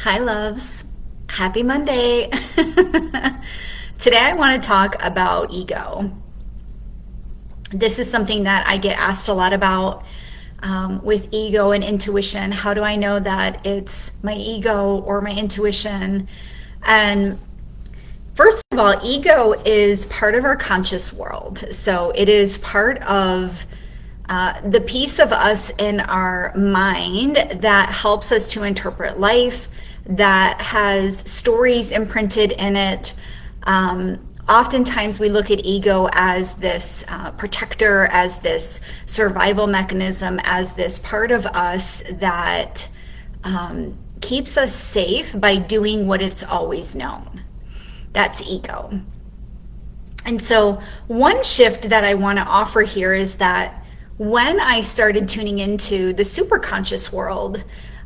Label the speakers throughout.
Speaker 1: Hi, loves. Happy Monday. Today, I want to talk about ego. This is something that I get asked a lot about with ego and intuition. How do I know that it's my ego or my intuition? And first of all, ego is part of our conscious world. So it is part of the piece of us in our mind that helps us to interpret life, that has stories imprinted in it. Oftentimes we look at ego as this protector, as this survival mechanism, as this part of us that keeps us safe by doing what it's always known. That's ego. And so, one shift that I want to offer here is that when I started tuning into the superconscious world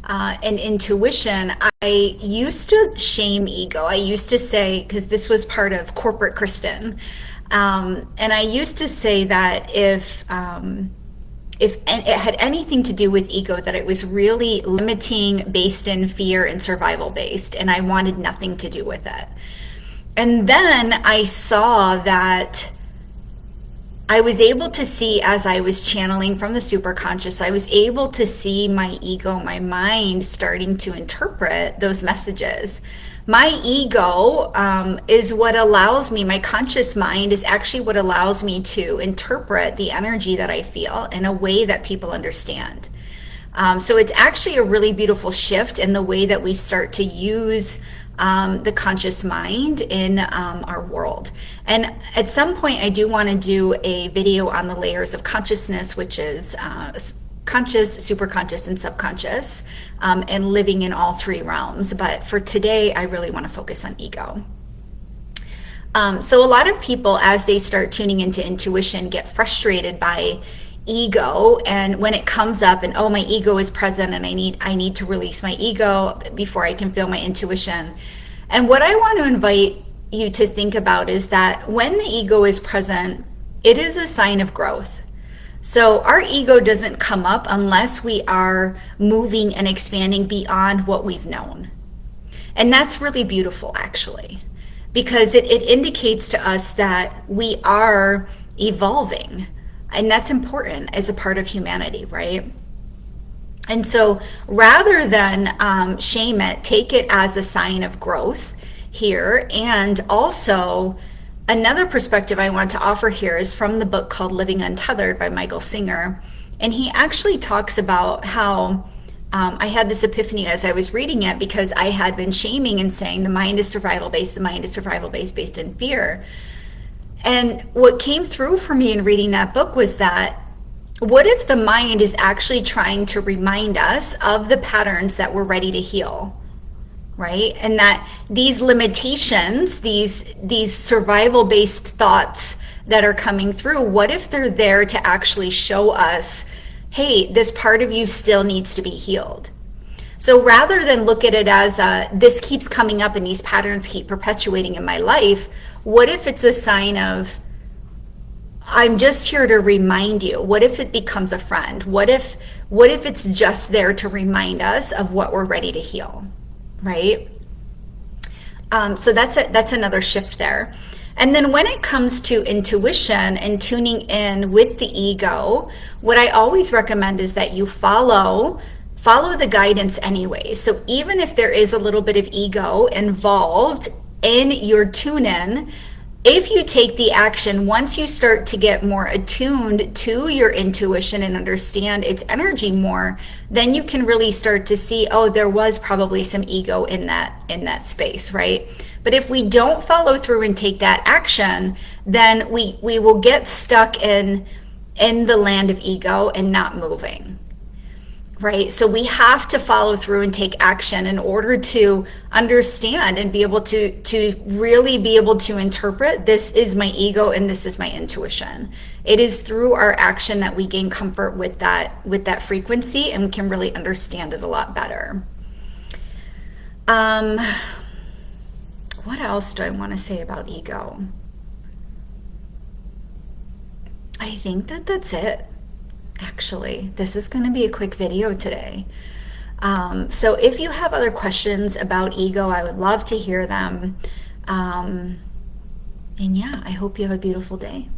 Speaker 1: and intuition, I used to shame ego. I used to say, because this was part of corporate Kristen, and I used to say that if it had anything to do with ego, that it was really limiting, based in fear and survival based, and I wanted nothing to do with it. And then I saw that I was able to see, as I was channeling from the superconscious, I was able to see my ego, my mind starting to interpret those messages. My ego is what allows me, my conscious mind is actually what allows me to interpret the energy that I feel in a way that people understand. So it's actually a really beautiful shift in the way that we start to use the conscious mind in our world. And at some point, I do want to do a video on the layers of consciousness, which is conscious, superconscious, and subconscious, and living in all three realms. But for today, I really want to focus on ego. So a lot of people, as they start tuning into intuition, get frustrated by ego, and when it comes up and, oh, my ego is present and I need to release my ego before I can feel my intuition. And what I want to invite you to think about is that when the ego is present, it is a sign of growth. So our ego doesn't come up unless we are moving and expanding beyond what we've known. And that's really beautiful, actually, because it indicates to us that we are evolving. And that's important as a part of humanity, right? And so rather than shame it, take it as a sign of growth here. And also, another perspective I want to offer here is from the book called Living Untethered by Michael Singer. And he actually talks about how I had this epiphany as I was reading it, because I had been shaming and saying the mind is survival based, the mind is survival based in fear. And what came through for me in reading that book was that, what if the mind is actually trying to remind us of the patterns that we're ready to heal, right? And that these limitations, these survival-based thoughts that are coming through, what if they're there to actually show us, hey, this part of you still needs to be healed? So rather than look at it as this keeps coming up and these patterns keep perpetuating in my life, what if it's a sign of, I'm just here to remind you? What if it becomes a friend? What if it's just there to remind us of what we're ready to heal, right? So that's another shift there. And then when it comes to intuition and tuning in with the ego, what I always recommend is that you follow the guidance anyway. So even if there is a little bit of ego involved in your tune-in, if you take the action, once you start to get more attuned to your intuition and understand its energy more, then you can really start to see, oh, there was probably some ego in that space, right? But if we don't follow through and take that action, then we will get stuck in the land of ego and not moving. Right? So we have to follow through and take action in order to understand and be able to really be able to interpret, this is my ego and this is my intuition. It is through our action that we gain comfort with that frequency, and we can really understand it a lot better. What else do I want to say about ego? I think that's it. Actually, this is going to be a quick video today. So if you have other questions about ego, I would love to hear them. And yeah, I hope you have a beautiful day.